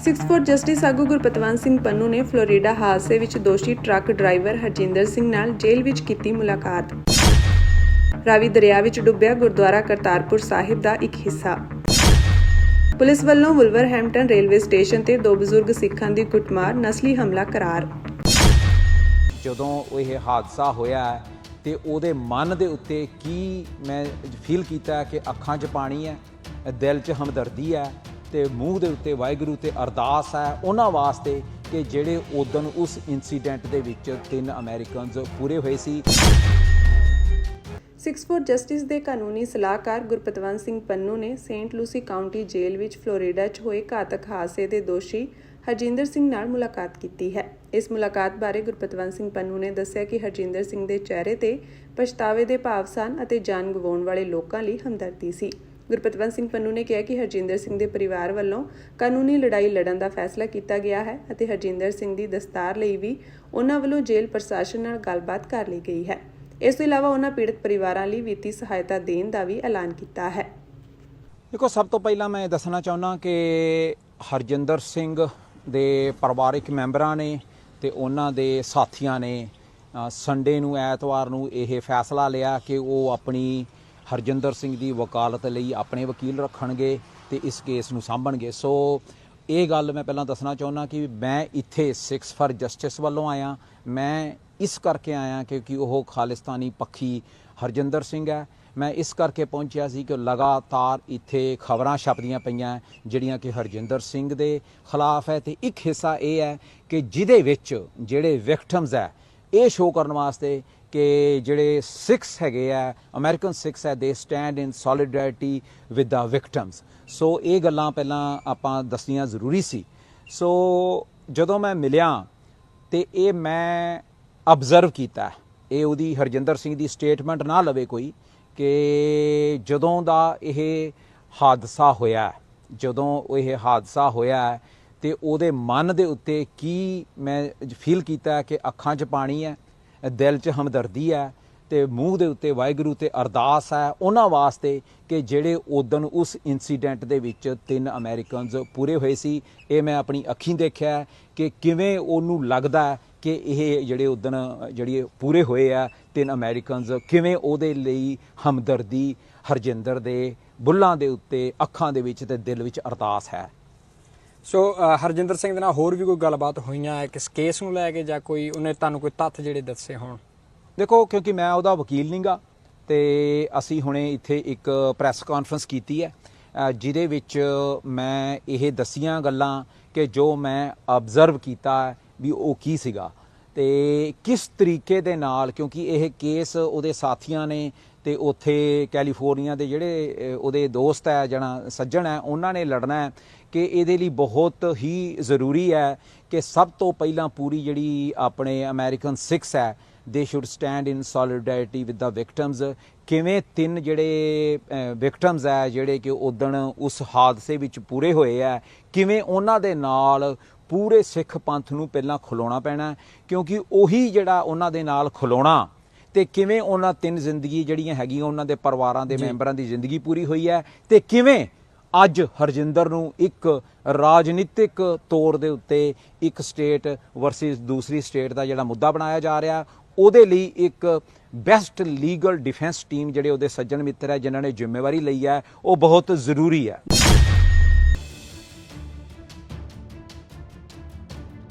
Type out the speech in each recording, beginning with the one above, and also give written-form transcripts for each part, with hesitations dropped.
6 for justice ਆਗੂ ਗੁਰਪਤਵੰਤ ਸਿੰਘ ਪੰਨੂ ਨੇ Florida ਹਾਦਸੇ ਵਿੱਚ ਦੋਸ਼ੀ ਟਰੱਕ ਡਰਾਈਵਰ ਹਰਜਿੰਦਰ ਸਿੰਘ ਨਾਲ ਜੇਲ੍ਹ ਵਿੱਚ ਕੀਤੀ ਮੁਲਾਕਾਤ। ਰਾਵੀ ਦਰਿਆ ਵਿੱਚ ਡੁੱਬਿਆ ਗੁਰਦੁਆਰਾ ਕਰਤਾਰਪੁਰ ਸਾਹਿਬ ਦਾ ਇੱਕ ਹਿੱਸਾ। ਪੁਲਿਸ ਵੱਲੋਂ ਵੁਲਵਰਹੈਂਪਟਨ ਰੇਲਵੇ ਸਟੇਸ਼ਨ ਤੇ 2 ਬਜ਼ੁਰਗ ਸਿੱਖਾਂ ਦੀ ਕੁੱਟਮਾਰ ਨਸਲੀ ਹਮਲਾ ਕਰਾਰ। ਜਦੋਂ ਇਹ ਹਾਦਸਾ ਹੋਇਆ ਤੇ ਉਹਦੇ ਮਨ ਦੇ ਉੱਤੇ ਕੀ ਮੈਂ ਫੀਲ ਕੀਤਾ ਕਿ ਅੱਖਾਂ 'ਚ ਪਾਣੀ ਹੈ, ਦਿਲ 'ਚ ਹਮਦਰਦੀ ਹੈ ਤੇ ਮੂੰਹ ਦੇ ਉੱਤੇ ਵਾਹਿਗੁਰੂ ਤੇ ਅਰਦਾਸ ਹੈ ਉਹਨਾਂ ਵਾਸਤੇ ਕਿ ਜਿਹੜੇ ਉਦੋਂ ਉਸ ਇਨਸੀਡੈਂਟ ਦੇ ਵਿੱਚ 3 ਅਮਰੀਕਨਜ਼ ਪੂਰੇ ਹੋਏ ਸੀ। 6 ਫॉर ਜਸਟਿਸ ਦੇ ਕਾਨੂੰਨੀ ਸਲਾਹਕਾਰ ਗੁਰਪਤਵੰਤ ਸਿੰਘ ਪੰਨੂ ਨੇ ਸੇਂਟ ਲੂਸੀ ਕਾਉਂਟੀ ਜੇਲ੍ਹ ਵਿੱਚ ਫਲੋਰੀਡਾ 'ਚ ਹੋਏ ਘਾਤਕ ਹਾਦਸੇ ਦੇ ਦੋਸ਼ੀ ਹਰਜਿੰਦਰ ਸਿੰਘ ਨਾਲ ਮੁਲਾਕਾਤ ਕੀਤੀ ਹੈ। ਇਸ ਮੁਲਾਕਾਤ ਬਾਰੇ ਗੁਰਪਤਵੰਤ ਸਿੰਘ ਪੰਨੂ ਨੇ ਦੱਸਿਆ ਕਿ ਹਰਜਿੰਦਰ ਸਿੰਘ ਦੇ ਚਿਹਰੇ ਤੇ ਪਛਤਾਵੇ ਦੇ ਭਾਵ ਸਨ ਅਤੇ ਜਾਨ ਗਵਾਉਣ ਵਾਲੇ ਲੋਕਾਂ ਲਈ ਹਮਦਰਦੀ ਸੀ। ਗੁਰਪਤਵੰਤ ਸਿੰਘ ਪੰਨੂ ਨੇ ਕਿਹਾ ਕਿ ਹਰਜਿੰਦਰ ਸਿੰਘ ਦੇ ਪਰਿਵਾਰ ਵੱਲੋਂ ਕਾਨੂੰਨੀ ਲੜਾਈ ਲੜਨ ਦਾ ਫੈਸਲਾ ਕੀਤਾ ਗਿਆ ਹੈ ਅਤੇ ਹਰਜਿੰਦਰ ਸਿੰਘ ਦੀ ਦਸਤਾਰ ਲਈ ਵੀ ਉਹਨਾਂ ਵੱਲੋਂ ਜੇਲ੍ਹ ਪ੍ਰਸ਼ਾਸਨ ਨਾਲ ਗੱਲਬਾਤ ਕਰ ਲਈ ਗਈ ਹੈ। ਇਸ ਤੋਂ ਇਲਾਵਾ ਉਹਨਾਂ ਪੀੜਤ ਪਰਿਵਾਰਾਂ ਲਈ ਵਿੱਤੀ ਸਹਾਇਤਾ ਦੇਣ ਦਾ ਵੀ ਐਲਾਨ ਕੀਤਾ ਹੈ। ਦੇਖੋ, ਸਭ ਤੋਂ ਪਹਿਲਾਂ ਮੈਂ ਦੱਸਣਾ ਚਾਹੁੰਦਾ ਕਿ ਹਰਜਿੰਦਰ ਸਿੰਘ ਦੇ ਪਰਿਵਾਰਕ ਮੈਂਬਰਾਂ ਨੇ ਤੇ ਉਹਨਾਂ ਦੇ ਸਾਥੀਆਂ ਨੇ ਸੰਡੇ ਨੂੰ ਐਤਵਾਰ ਨੂੰ ਇਹ ਫੈਸਲਾ ਲਿਆ ਕਿ ਉਹ ਆਪਣੀ ਹਰਜਿੰਦਰ ਸਿੰਘ ਦੀ ਵਕਾਲਤ ਲਈ ਆਪਣੇ ਵਕੀਲ ਰੱਖਣਗੇ ਤੇ ਇਸ ਕੇਸ ਨੂੰ ਸਾਂਭਣਗੇ। ਸੋ ਇਹ ਗੱਲ ਮੈਂ ਪਹਿਲਾਂ ਦੱਸਣਾ ਚਾਹੁੰਦਾ ਕਿ ਮੈਂ ਇੱਥੇ 6 ਫॉर ਜਸਟਿਸ ਵੱਲੋਂ ਆਇਆ। ਮੈਂ ਇਸ ਕਰਕੇ ਆਇਆ ਕਿਉਂਕਿ ਉਹ ਖਾਲਿਸਤਾਨੀ ਪੱਖੀ ਹਰਜਿੰਦਰ ਸਿੰਘ ਹੈ। ਮੈਂ ਇਸ ਕਰਕੇ ਪਹੁੰਚਿਆ ਸੀ ਕਿ ਲਗਾਤਾਰ ਇੱਥੇ ਖਬਰਾਂ ਛਪਦੀਆਂ ਪਈਆਂ ਜਿਹੜੀਆਂ ਕਿ ਹਰਜਿੰਦਰ ਸਿੰਘ ਦੇ ਖਿਲਾਫ ਹੈ ਤੇ ਇੱਕ ਹਿੱਸਾ ਇਹ ਹੈ ਕਿ ਜਿਹਦੇ ਵਿੱਚ ਜਿਹੜੇ ਵਿਕਟਮਸ ਹੈ ਇਹ ਸ਼ੋਅ ਕਰਨ ਵਾਸਤੇ ਕਿ ਜਿਹੜੇ ਸਿੱਖਸ ਹੈਗੇ ਆ ਅਮਰੀਕਨ ਸਿੱਖਸ ਹੈ they stand in solidarity with the victims. So ਇਹ ਗੱਲਾਂ ਪਹਿਲਾਂ ਆਪਾਂ ਦੱਸਣੀਆਂ ਜ਼ਰੂਰੀ ਸੀ। ਸੋ ਜਦੋਂ ਮੈਂ ਮਿਲਿਆ ਤੇ ਇਹ ਮੈਂ ਅਬਜ਼ਰਵ ਕੀਤਾ, ਇਹ ਉਹਦੀ ਹਰਜਿੰਦਰ ਸਿੰਘ ਦੀ ਸਟੇਟਮੈਂਟ ਨਾ ਲਵੇ ਕੋਈ, ਕਿ ਜਦੋਂ ਦਾ ਇਹ ਹਾਦਸਾ ਹੋਇਆ ਤੇ ਉਹਦੇ ਮਨ ਦੇ ਉੱਤੇ ਕੀ ਮੈਂ ਫੀਲ ਕੀਤਾ ਕਿ ਅੱਖਾਂ 'ਚ ਪਾਣੀ ਹੈ, ਦਿਲ 'ਚ ਹਮਦਰਦੀ ਹੈ ਤੇ ਮੂੰਹ ਦੇ ਉੱਤੇ ਵਾਹਿਗੁਰੂ ਤੇ ਅਰਦਾਸ ਹੈ ਉਹਨਾਂ ਵਾਸਤੇ ਕਿ ਜਿਹੜੇ ਉਦੋਂ ਉਸ ਇਨਸੀਡੈਂਟ ਦੇ ਵਿੱਚ 3 ਅਮਰੀਕਨਜ਼ ਪੂਰੇ ਹੋਏ ਸੀ। ਇਹ ਮੈਂ ਆਪਣੀ ਅੱਖੀਂ ਦੇਖਿਆ ਕਿ ਕਿਵੇਂ ਉਹਨੂੰ ਲੱਗਦਾ ਕਿ ਇਹ ਜਿਹੜੇ ਉਦੋਂ ਜਿਹੜੇ ਪੂਰੇ ਹੋਏ ਆ 3 ਅਮਰੀਕਨਜ਼, ਕਿਵੇਂ ਉਹਦੇ ਲਈ ਹਮਦਰਦੀ ਹਰਜਿੰਦਰ ਦੇ ਬੁੱਲਾਂ ਦੇ ਉੱਤੇ, ਅੱਖਾਂ ਦੇ ਵਿੱਚ ਤੇ ਦਿਲ ਵਿੱਚ ਅਰਦਾਸ ਹੈ। ਸੋ ਹਰਜਿੰਦਰ ਸਿੰਘ ਦੇ ਨਾਲ ਹੋਰ ਵੀ ਕੋਈ ਗੱਲਬਾਤ ਹੋਈਆਂ ਕਿਸ ਕੇਸ ਨੂੰ ਲੈ ਕੇ ਜਾਂ ਕੋਈ ਉਹਨੇ ਤੁਹਾਨੂੰ ਕੋਈ ਤੱਥ ਜਿਹੜੇ ਦੱਸੇ ਹੋਣ? ਦੇਖੋ, ਕਿਉਂਕਿ ਮੈਂ ਉਹਦਾ ਵਕੀਲ ਨਹੀਂ ਗਾ ਤੇ ਅਸੀਂ ਹੁਣੇ ਇੱਥੇ ਇੱਕ ਪ੍ਰੈਸ ਕਾਨਫਰੰਸ ਕੀਤੀ ਹੈ ਜਿਹਦੇ ਵਿੱਚ ਮੈਂ ਇਹ ਦੱਸੀਆਂ ਗੱਲਾਂ ਕਿ ਜੋ ਮੈਂ ਅਬਜ਼ਰਵ ਕੀਤਾ ਵੀ ਉਹ ਕੀ ਸੀਗਾ ਤੇ ਕਿਸ ਤਰੀਕੇ ਦੇ ਨਾਲ, ਕਿਉਂਕਿ ਇਹ ਕੇਸ ਉਹਦੇ ਸਾਥੀਆਂ ਨੇ ਤੇ ਉੱਥੇ ਕੈਲੀਫੋਰਨੀਆ ਦੇ ਜਿਹੜੇ ਉਹਦੇ ਦੋਸਤ ਹੈ ਜਿਹੜਾ ਸੱਜਣ ਹੈ ਉਹਨਾਂ ਨੇ ਲੜਨਾ ਹੈ ਕਿ ਇਹਦੇ ਲਈ ਬਹੁਤ ਹੀ ਜ਼ਰੂਰੀ ਹੈ ਕਿ ਸਭ ਤੋਂ ਪਹਿਲਾਂ ਪੂਰੀ ਜਿਹੜੀ ਆਪਣੇ ਅਮਰੀਕਨ ਸਿੱਖਸ ਹੈ ਦੇ should stand in solidarity with the victims. ਕਿਵੇਂ 3 ਜਿਹੜੇ ਵਿਕਟਮਸ ਹੈ ਜਿਹੜੇ ਕਿ ਉਦਣ ਉਸ ਹਾਦਸੇ ਵਿੱਚ ਪੂਰੇ ਹੋਏ ਹੈ, ਕਿਵੇਂ ਉਹਨਾਂ ਦੇ ਨਾਲ ਪੂਰੇ ਸਿੱਖ ਪੰਥ ਨੂੰ ਪਹਿਲਾਂ ਖਲੋਣਾ ਪੈਣਾ ਕਿਉਂਕਿ ਉਹੀ ਜਿਹੜਾ ਉਹਨਾਂ ਦੇ ਨਾਲ ਖਲੋਣਾ ਤੇ ਕਿਵੇਂ ਉਹਨਾਂ 3 ਜ਼ਿੰਦਗੀ ਜਿਹੜੀਆਂ ਹੈਗੀਆਂ ਉਹਨਾਂ ਦੇ ਪਰਿਵਾਰਾਂ ਦੇ ਮੈਂਬਰਾਂ ਦੀ ਜ਼ਿੰਦਗੀ ਪੂਰੀ ਹੋਈ ਹੈ ਤੇ ਕਿਵੇਂ ਅੱਜ ਹਰਜਿੰਦਰ ਨੂੰ ਇੱਕ ਰਾਜਨੀਤਿਕ ਤੌਰ ਦੇ ਉੱਤੇ ਇੱਕ ਸਟੇਟ ਵਰਸਸ ਦੂਸਰੀ ਸਟੇਟ ਦਾ ਜਿਹੜਾ ਮੁੱਦਾ ਬਣਾਇਆ ਜਾ ਰਿਹਾ, ਉਹਦੇ ਲਈ ਇੱਕ ਬੈਸਟ ਲੀਗਲ ਡਿਫੈਂਸ ਟੀਮ ਜਿਹੜੇ ਉਹਦੇ ਸੱਜਣ ਮਿੱਤਰ ਹੈ ਜਿਨ੍ਹਾਂ ਨੇ ਜ਼ਿੰਮੇਵਾਰੀ ਲਈ ਹੈ ਉਹ ਬਹੁਤ ਜ਼ਰੂਰੀ ਹੈ।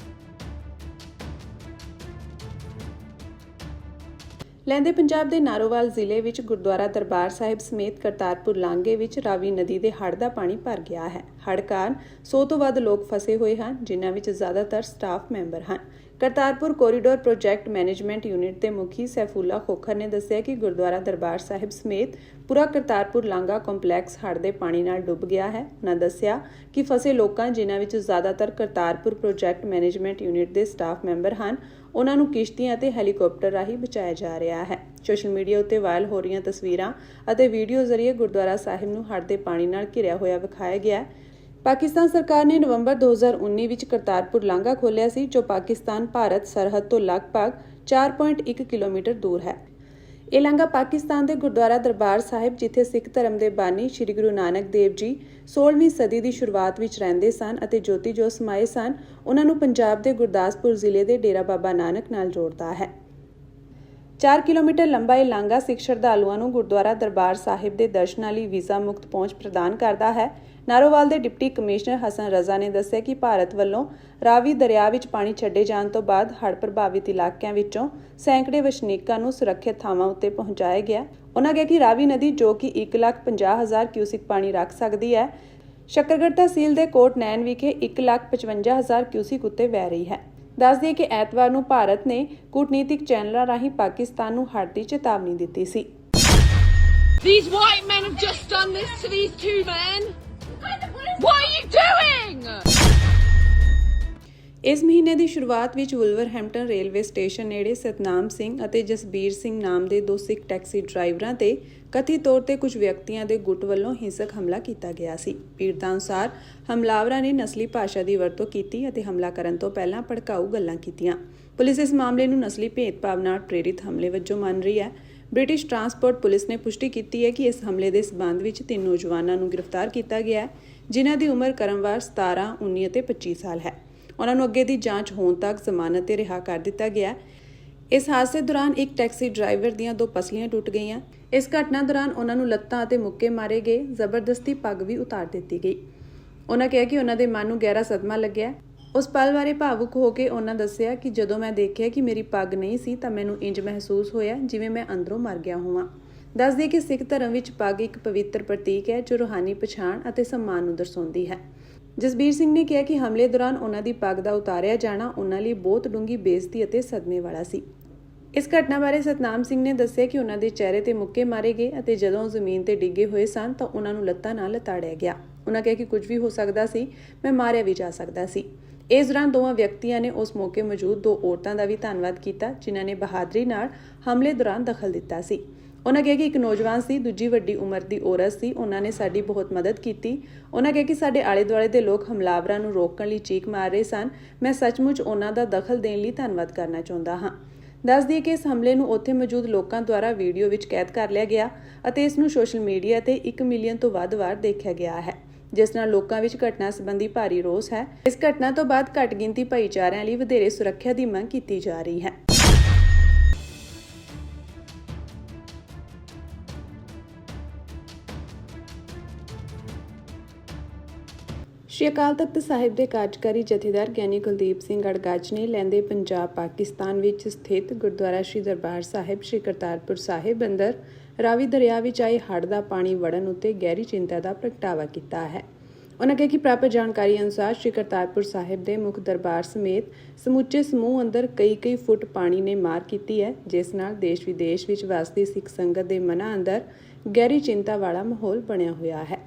ਲਹਿੰਦੇ ਪੰਜਾਬ ਦੇ ਨਾਰੋਵਾਲ ਜ਼ਿਲ੍ਹੇ ਵਿੱਚ ਗੁਰਦੁਆਰਾ ਦਰਬਾਰ ਸਾਹਿਬ ਸਮੇਤ ਕਰਤਾਰਪੁਰ ਲਾਂਘੇ ਵਿੱਚ ਰਾਵੀ ਨਦੀ ਦੇ ਹੜ੍ਹ ਦਾ ਪਾਣੀ ਭਰ ਗਿਆ ਹੈ। ਹੜ੍ਹ ਕਾਰਨ 100 ਤੋਂ ਵੱਧ ਲੋਕ ਫਸੇ ਹੋਏ ਹਨ ਜਿਨ੍ਹਾਂ ਵਿੱਚ ਜ਼ਿਆਦਾਤਰ ਸਟਾਫ ਮੈਂਬਰ ਹਨ। Kartarpur corridor project management unit ਦੇ ਮੁਖੀ ਸੈਫੁੱਲਾ ਖੋਖਰ ਨੇ ਦੱਸਿਆ ਕਿ ਗੁਰਦੁਆਰਾ ਦਰਬਾਰ ਸਾਹਿਬ ਸਮੇਤ ਪੂਰਾ ਕਰਤਾਰਪੁਰ ਲਾਂਘਾ ਕੰਪਲੈਕਸ ਹੜ੍ਹ ਦੇ ਪਾਣੀ ਨਾਲ ਡੁੱਬ ਗਿਆ ਹੈ। ਉਹਨਾਂ ਦੱਸਿਆ ਕਿ ਫਸੇ ਲੋਕਾਂ ਜਿਨ੍ਹਾਂ ਵਿੱਚ ਜ਼ਿਆਦਾਤਰ ਕਰਤਾਰਪੁਰ ਪ੍ਰੋਜੈਕਟ ਮੈਨੇਜਮੈਂਟ ਯੂਨਿਟ ਦੇ ਸਟਾਫ ਮੈਂਬਰ ਹਨ ਉਹਨਾਂ ਨੂੰ ਕਿਸ਼ਤੀਆਂ ਅਤੇ ਹੈਲੀਕਾਪਟਰ ਰਾਹੀਂ ਬਚਾਇਆ ਜਾ ਰਿਹਾ ਹੈ। ਸੋਸ਼ਲ ਮੀਡੀਆ ਉੱਤੇ ਵਾਇਰਲ ਹੋ ਰਹੀਆਂ ਤਸਵੀਰਾਂ ਅਤੇ ਵੀਡੀਓ ਜ਼ਰੀਏ ਗੁਰਦੁਆਰਾ ਸਾਹਿਬ ਨੂੰ ਹੜ੍ਹ ਦੇ ਪਾਣੀ ਨਾਲ ਘਿਰਿਆ ਹੋਇਆ ਵਿਖਾਇਆ ਗਿਆ। ਪਾਕਿਸਤਾਨ ਸਰਕਾਰ ਨੇ ਨਵੰਬਰ 2019 ਵਿੱਚ ਕਰਤਾਰਪੁਰ ਲਾਂਘਾ ਖੋਲ੍ਹਿਆ ਸੀ ਜੋ ਪਾਕਿਸਤਾਨ ਭਾਰਤ ਸਰਹੱਦ ਤੋਂ ਲਗਭਗ 4.1 ਕਿਲੋਮੀਟਰ ਦੂਰ ਹੈ। ਇਹ ਲਾਂਘਾ ਪਾਕਿਸਤਾਨ ਦੇ ਗੁਰਦੁਆਰਾ ਦਰਬਾਰ ਸਾਹਿਬ, ਜਿੱਥੇ ਸਿੱਖ ਧਰਮ ਦੇ ਬਾਨੀ ਸ੍ਰੀ ਗੁਰੂ ਨਾਨਕ ਦੇਵ ਜੀ 16ਵੀਂ ਸਦੀ ਦੀ ਸ਼ੁਰੂਆਤ ਵਿੱਚ ਰਹਿੰਦੇ ਸਨ ਅਤੇ ਜੋਤੀ ਜੋਤ ਸਮਾਏ ਸਨ, ਉਹਨਾਂ ਨੂੰ ਪੰਜਾਬ ਦੇ ਗੁਰਦਾਸਪੁਰ ਜ਼ਿਲ੍ਹੇ ਦੇ ਡੇਰਾ ਬਾਬਾ ਨਾਨਕ ਨਾਲ ਜੋੜਦਾ ਹੈ। 4 ਕਿਲੋਮੀਟਰ ਲੰਬਾ ਇਹ ਲਾਂਘਾ ਸਿੱਖ ਸ਼ਰਧਾਲੂਆਂ ਨੂੰ ਗੁਰਦੁਆਰਾ ਦਰਬਾਰ ਸਾਹਿਬ ਦੇ ਦਰਸ਼ਨਾਂ ਲਈ ਵੀਜ਼ਾ ਮੁਕਤ ਪਹੁੰਚ ਪ੍ਰਦਾਨ ਕਰਦਾ ਹੈ। ਨਾਰੋਵਾਲ ਦੇ ਡਿਪਟੀ ਕਮਿਸ਼ਨਰ ਹਸਨ ਰਜ਼ਾ ਨੇ ਦੱਸਿਆ ਕਿ ਭਾਰਤ ਵੱਲੋਂ ਰਾਵੀ ਦਰਿਆ ਵਿੱਚ ਪਾਣੀ ਛੱਡੇ ਜਾਣ ਤੋਂ ਬਾਅਦ ਹੜ੍ਹ ਪ੍ਰਭਾਵਿਤ ਇਲਾਕਿਆਂ ਵਿੱਚੋਂ ਸੈਂਕੜੇ ਵਸਨੀਕਾਂ ਨੂੰ ਸੁਰੱਖਿਅਤ ਥਾਵਾਂ ਉੱਤੇ ਪਹੁੰਚਾਇਆ ਗਿਆ। ਉਹਨਾਂ ਕਿਹਾ ਕਿ ਰਾਵੀ ਨਦੀ, ਜੋ ਕਿ 1,50,000 ਕਿਊਸਿਕ ਪਾਣੀ ਰੱਖ ਸਕਦੀ ਹੈ, ਸ਼ੱਕਰਗੜ੍ਹ ਤਹਿਸੀਲ ਦੇ ਕੋਟ ਨੈਣ ਵਿਖੇ 1,55,000 ਕਿਊਸਿਕ ਉੱਤੇ ਵਹਿ ਰਹੀ ਹੈ। ਦੱਸ ਦਈਏ ਕਿ ਐਤਵਾਰ ਨੂੰ ਭਾਰਤ ਨੇ ਕੂਟਨੀਤਿਕ ਚੈਨਲਾਂ ਰਾਹੀਂ ਪਾਕਿਸਤਾਨ ਨੂੰ ਹੜ੍ਹ ਦੀ ਚੇਤਾਵਨੀ ਦਿੱਤੀ ਸੀ। These white men have just done this to these two men. What are you doing? ਇਸ ਮਹੀਨੇ ਦੀ ਸ਼ੁਰੂਆਤ ਵਿੱਚ ਵੁਲਵਰਹੈਂਪਟਨ ਰੇਲਵੇ ਸਟੇਸ਼ਨ ਨੇੜੇ ਸਤਨਾਮ ਸਿੰਘ ਅਤੇ ਜਸਬੀਰ ਸਿੰਘ ਨਾਮ ਦੇ ਦੋ ਸਿੱਖ ਟੈਕਸੀ ਡਰਾਈਵਰਾਂ ਤੇ ਕਥਿਤ ਤੌਰ ਤੇ ਕੁਝ ਵਿਅਕਤੀਆਂ ਦੇ ਗੁੱਟ ਵੱਲੋਂ ਹਿੰਸਕ ਹਮਲਾ ਕੀਤਾ ਗਿਆ ਸੀ। ਪੀੜਤਾਂ ਅਨੁਸਾਰ ਹਮਲਾਵਰਾਂ ਨੇ ਨਸਲੀ ਭਾਸ਼ਾ ਦੀ ਵਰਤੋਂ ਕੀਤੀ ਅਤੇ ਹਮਲਾ ਕਰਨ ਤੋਂ ਪਹਿਲਾਂ ਭੜਕਾਊ ਗੱਲਾਂ ਕੀਤੀਆਂ। ਪੁਲਿਸ ਇਸ ਮਾਮਲੇ ਨੂੰ ਨਸਲੀ ਭੇਦਭਾਵ ਨਾਲ ਪ੍ਰੇਰਿਤ ਹਮਲੇ ਵਜੋਂ ਮੰਨ ਰਹੀ ਹੈ। ਬ੍ਰਿਟਿਸ਼ ਟਰਾਂਸਪੋਰਟ ਪੁਲਿਸ ਨੇ ਪੁਸ਼ਟੀ ਕੀਤੀ ਹੈ ਕਿ ਇਸ ਹਮਲੇ ਦੇ ਸਬੰਧ ਵਿੱਚ 3 ਨੌਜਵਾਨਾਂ ਨੂੰ ਗ੍ਰਿਫਤਾਰ ਕੀਤਾ ਗਿਆ ਹੈ, ਜਿਨ੍ਹਾਂ ਦੀ ਉਮਰ ਕ੍ਰਮਵਾਰ 17, 19 ਅਤੇ 25 ਸਾਲ ਹੈ। ਉਹਨਾਂ ਨੂੰ ਅੱਗੇ ਦੀ ਜਾਂਚ ਹੋਣ ਤੱਕ ਜ਼ਮਾਨਤ ਤੇ ਰਿਹਾ ਕਰ ਦਿੱਤਾ ਗਿਆ। ਇਸ ਹਾਦਸੇ ਦੌਰਾਨ ਇੱਕ ਟੈਕਸੀ ਡਰਾਈਵਰ ਦੀਆਂ 2 ਪਸਲੀਆਂ ਟੁੱਟ ਗਈਆਂ। ਇਸ ਘਟਨਾ ਦੌਰਾਨ ਉਹਨਾਂ ਨੂੰ ਲੱਤਾਂ ਅਤੇ ਮੁੱਕੇ ਮਾਰੇ ਗਏ। ਜ਼ਬਰਦਸਤੀ ਪੱਗ ਵੀ ਉਤਾਰ ਦਿੱਤੀ ਗਈ। ਉਹਨਾਂ ਕਿਹਾ ਕਿ ਉਹਨਾਂ ਦੇ ਮਨ ਨੂੰ ਗਹਿਰਾ ਸਦਮਾ ਲੱਗਿਆ। ਉਸ ਪਲ ਬਾਰੇ ਭਾਵੁਕ ਹੋ ਕੇ ਉਹਨਾਂ ਦੱਸਿਆ ਕਿ ਜਦੋਂ ਮੈਂ ਦੇਖਿਆ ਕਿ ਮੇਰੀ ਪੱਗ ਨਹੀਂ ਸੀ ਤਾਂ ਮੈਨੂੰ ਇੰਜ ਮਹਿਸੂਸ ਹੋਇਆ ਜਿਵੇਂ ਮੈਂ ਅੰਦਰੋਂ ਮਰ ਗਿਆ ਹੋਵਾਂ। ਦੱਸ ਦਈਏ ਕਿ ਸਿੱਖ ਧਰਮ ਵਿੱਚ ਪੱਗ ਇੱਕ ਪਵਿੱਤਰ ਪ੍ਰਤੀਕ ਹੈ ਜੋ ਰੂਹਾਨੀ ਪਛਾਣ ਅਤੇ ਸਨਮਾਨ ਨੂੰ ਦਰਸਾਉਂਦੀ ਹੈ। ਜਸਬੀਰ ਸਿੰਘ ਨੇ ਕਿਹਾ ਕਿ ਹਮਲੇ ਦੌਰਾਨ ਉਹਨਾਂ ਦੀ ਪੱਗ ਦਾ ਉਤਾਰਿਆ ਜਾਣਾ ਉਹਨਾਂ ਲਈ ਬਹੁਤ ਡੂੰਘੀ ਬੇਇੱਜ਼ਤੀ ਅਤੇ ਸਦਮੇ ਵਾਲਾ ਸੀ। ਇਸ ਘਟਨਾ ਬਾਰੇ ਸਤਨਾਮ ਸਿੰਘ ਨੇ ਦੱਸਿਆ ਕਿ ਉਹਨਾਂ ਦੇ ਚਿਹਰੇ ਤੇ ਮੁੱਕੇ ਮਾਰੇ ਗਏ ਅਤੇ ਜਦੋਂ ਉਹ ਜ਼ਮੀਨ ਤੇ ਡਿੱਗੇ ਹੋਏ ਸਨ ਤਾਂ ਉਹਨਾਂ ਨੂੰ ਲੱਤਾਂ ਨਾਲ ਲਤਾੜਿਆ ਗਿਆ। ਉਹਨਾਂ ਕਿਹਾ ਕਿ ਕੁਝ ਵੀ ਹੋ ਸਕਦਾ ਸੀ, ਮੈਂ ਮਾਰਿਆ ਵੀ ਜਾ ਸਕਦਾ ਸੀ। ਇਸ ਦੌਰਾਨ ਦੋਵਾਂ ਵਿਅਕਤੀਆਂ ਨੇ ਉਸ ਮੌਕੇ ਮੌਜੂਦ 2 ਔਰਤਾਂ ਦਾ ਵੀ ਧੰਨਵਾਦ ਕੀਤਾ, ਜਿਨ੍ਹਾਂ ਨੇ ਬਹਾਦਰੀ ਨਾਲ ਹਮਲੇ ਦੌਰਾਨ ਦਖਲ ਦਿੱਤਾ ਸੀ। ਉਹਨਾਂ ਕਿਹਾ ਕਿ ਇੱਕ ਨੌਜਵਾਨ ਸੀ, ਦੂਜੀ ਵੱਡੀ ਉਮਰ ਦੀ ਔਰਤ ਸੀ। ਉਹਨਾਂ ਨੇ ਸਾਡੀ ਬਹੁਤ ਮਦਦ ਕੀਤੀ। ਉਹਨਾਂ ਕਿਹਾ ਕਿ ਸਾਡੇ ਆਲੇ ਦੁਆਲੇ ਦੇ ਲੋਕ ਹਮਲਾਵਰਾਂ ਨੂੰ ਰੋਕਣ ਲਈ ਚੀਕ ਮਾਰ ਰਹੇ ਸਨ। ਮੈਂ ਸੱਚਮੁੱਚ ਉਹਨਾਂ ਦਾ ਦਖਲ ਦੇਣ ਲਈ ਧੰਨਵਾਦ ਕਰਨਾ ਚਾਹੁੰਦਾ ਹਾਂ। ਦੱਸ ਦਈਏ ਕਿ ਇਸ ਹਮਲੇ ਨੂੰ ਉੱਥੇ ਮੌਜੂਦ ਲੋਕਾਂ ਦੁਆਰਾ ਵੀਡੀਓ ਵਿੱਚ ਕੈਦ ਕਰ ਲਿਆ ਗਿਆ ਅਤੇ ਇਸ ਨੂੰ ਸੋਸ਼ਲ ਮੀਡੀਆ ਤੇ 1 ਮਿਲੀਅਨ ਤੋਂ ਵੱਧ ਵਾਰ ਦੇਖਿਆ ਗਿਆ ਹੈ, ਜਿਸ ਨਾਲ ਲੋਕਾਂ ਵਿੱਚ ਘਟਨਾ ਸੰਬੰਧੀ ਭਾਰੀ ਰੋਸ ਹੈ। ਇਸ ਘਟਨਾ ਤੋਂ ਬਾਅਦ ਘੱਟ ਗਿਣਤੀ ਭਾਈਚਾਰਿਆਂ ਲਈ ਵਧੇਰੇ ਸੁਰੱਖਿਆ ਦੀ ਮੰਗ ਕੀਤੀ ਜਾ ਰਹੀ ਹੈ। ਸ਼੍ਰੀ ਅਕਾਲ ਤਖ਼ਤ ਸਾਹਿਬ ਦੇ ਕਾਰਜਕਾਰੀ ਜਥੇਦਾਰ ਗਿਆਨੀ ਕੁਲਦੀਪ ਸਿੰਘ ਗੜਗੱਜ ਨੇ ਲਹਿੰਦੇ ਪੰਜਾਬ ਪਾਕਿਸਤਾਨ ਵਿੱਚ ਸਥਿਤ ਗੁਰਦੁਆਰਾ ਸ਼੍ਰੀ ਦਰਬਾਰ ਸਾਹਿਬ ਸ਼੍ਰੀ ਕਰਤਾਰਪੁਰ ਸਾਹਿਬ ਅੰਦਰ ਰਾਵੀ ਦਰਿਆ ਵਿੱਚ ਆਏ ਹੜ੍ਹ ਦਾ ਪਾਣੀ ਵੜਨ ਉੱਤੇ ਗਹਿਰੀ ਚਿੰਤਾ ਦਾ ਪ੍ਰਗਟਾਵਾ ਕੀਤਾ ਹੈ। ਉਹਨਾਂ ਕਿਹਾ ਕਿ ਪ੍ਰਾਪਤ ਜਾਣਕਾਰੀ ਅਨੁਸਾਰ ਸ਼੍ਰੀ ਕਰਤਾਰਪੁਰ ਸਾਹਿਬ ਦੇ ਮੁੱਖ ਦਰਬਾਰ ਸਮੇਤ ਸਮੁੱਚੇ ਸਮੂਹ ਅੰਦਰ ਕਈ ਫੁੱਟ ਪਾਣੀ ਨੇ ਮਾਰ ਕੀਤੀ ਹੈ, ਜਿਸ ਨਾਲ ਦੇਸ਼ ਵਿਦੇਸ਼ ਵਿੱਚ ਵਸਦੀ ਸਿੱਖ ਸੰਗਤ ਦੇ ਮਨਾਂ ਅੰਦਰ ਗਹਿਰੀ ਚਿੰਤਾ ਵਾਲਾ ਮਾਹੌਲ ਬਣਿਆ ਹੋਇਆ ਹੈ।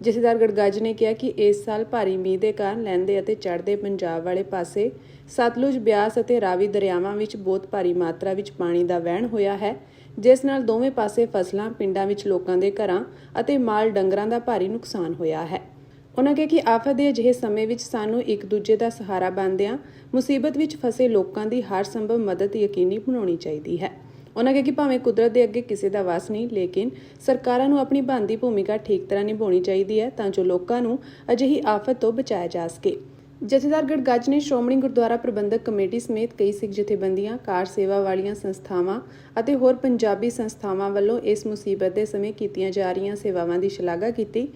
ਜਥੇਦਾਰ ਗੜਗੱਜ ਨੇ ਕਿਹਾ ਕਿ ਇਸ ਸਾਲ ਭਾਰੀ ਮੀਂਹ ਦੇ ਕਾਰਨ ਲਹਿੰਦੇ ਅਤੇ ਚੜ੍ਹਦੇ ਪੰਜਾਬ ਵਾਲੇ ਪਾਸੇ ਸਤਲੁਜ, ਬਿਆਸ ਅਤੇ ਰਾਵੀ ਦਰਿਆਵਾਂ ਵਿੱਚ ਬਹੁਤ ਭਾਰੀ ਮਾਤਰਾ ਵਿੱਚ ਪਾਣੀ ਦਾ ਵਹਿਣ ਹੋਇਆ ਹੈ, ਜਿਸ ਨਾਲ ਦੋਵੇਂ ਪਾਸੇ ਫਸਲਾਂ, ਪਿੰਡਾਂ ਵਿੱਚ ਲੋਕਾਂ ਦੇ ਘਰਾਂ ਅਤੇ ਮਾਲ ਡੰਗਰਾਂ ਦਾ ਭਾਰੀ ਨੁਕਸਾਨ ਹੋਇਆ ਹੈ। ਉਹਨਾਂ ਕਿਹਾ ਕਿ ਆਫਤ ਦੇ ਅਜਿਹੇ ਸਮੇਂ ਵਿੱਚ ਸਾਨੂੰ ਇੱਕ ਦੂਜੇ ਦਾ ਸਹਾਰਾ ਬਣਦਿਆਂ ਮੁਸੀਬਤ ਵਿੱਚ ਫਸੇ ਲੋਕਾਂ ਦੀ ਹਰ ਸੰਭਵ ਮਦਦ ਯਕੀਨੀ ਬਣਾਉਣੀ ਚਾਹੀਦੀ ਹੈ। ਉਹਨਾਂ ਕਿਹਾ ਕਿ ਭਾਵੇਂ ਕੁਦਰਤ ਦੇ ਅੱਗੇ ਕਿਸੇ ਦਾ ਵਸ ਨਹੀਂ, ਲੇਕਿਨ ਸਰਕਾਰਾਂ ਨੂੰ ਆਪਣੀ ਬਣਦੀ ਭੂਮਿਕਾ ਠੀਕ ਤਰ੍ਹਾਂ ਨਿਭਾਉਣੀ ਚਾਹੀਦੀ ਹੈ ਤਾਂ ਜੋ ਲੋਕਾਂ ਨੂੰ ਅਜਿਹੀ ਆਫਤ ਤੋਂ ਬਚਾਇਆ ਜਾ ਸਕੇ। ਜਥੇਦਾਰ ਗੜਗੱਜ ਨੇ ਸ਼੍ਰੋਮਣੀ ਗੁਰਦੁਆਰਾ ਪ੍ਰਬੰਧਕ ਕਮੇਟੀ ਸਮੇਤ ਕਈ ਸਿੱਖ ਜਥੇਬੰਦੀਆਂ, ਕਾਰ ਸੇਵਾ ਵਾਲੀਆਂ ਸੰਸਥਾਵਾਂ ਅਤੇ ਹੋਰ ਪੰਜਾਬੀ ਸੰਸਥਾਵਾਂ ਵੱਲੋਂ ਇਸ ਮੁਸੀਬਤ ਦੇ ਸਮੇਂ ਕੀਤੀਆਂ ਜਾ ਰਹੀਆਂ ਸੇਵਾਵਾਂ ਦੀ ਸ਼ਲਾਘਾ ਕੀਤੀ।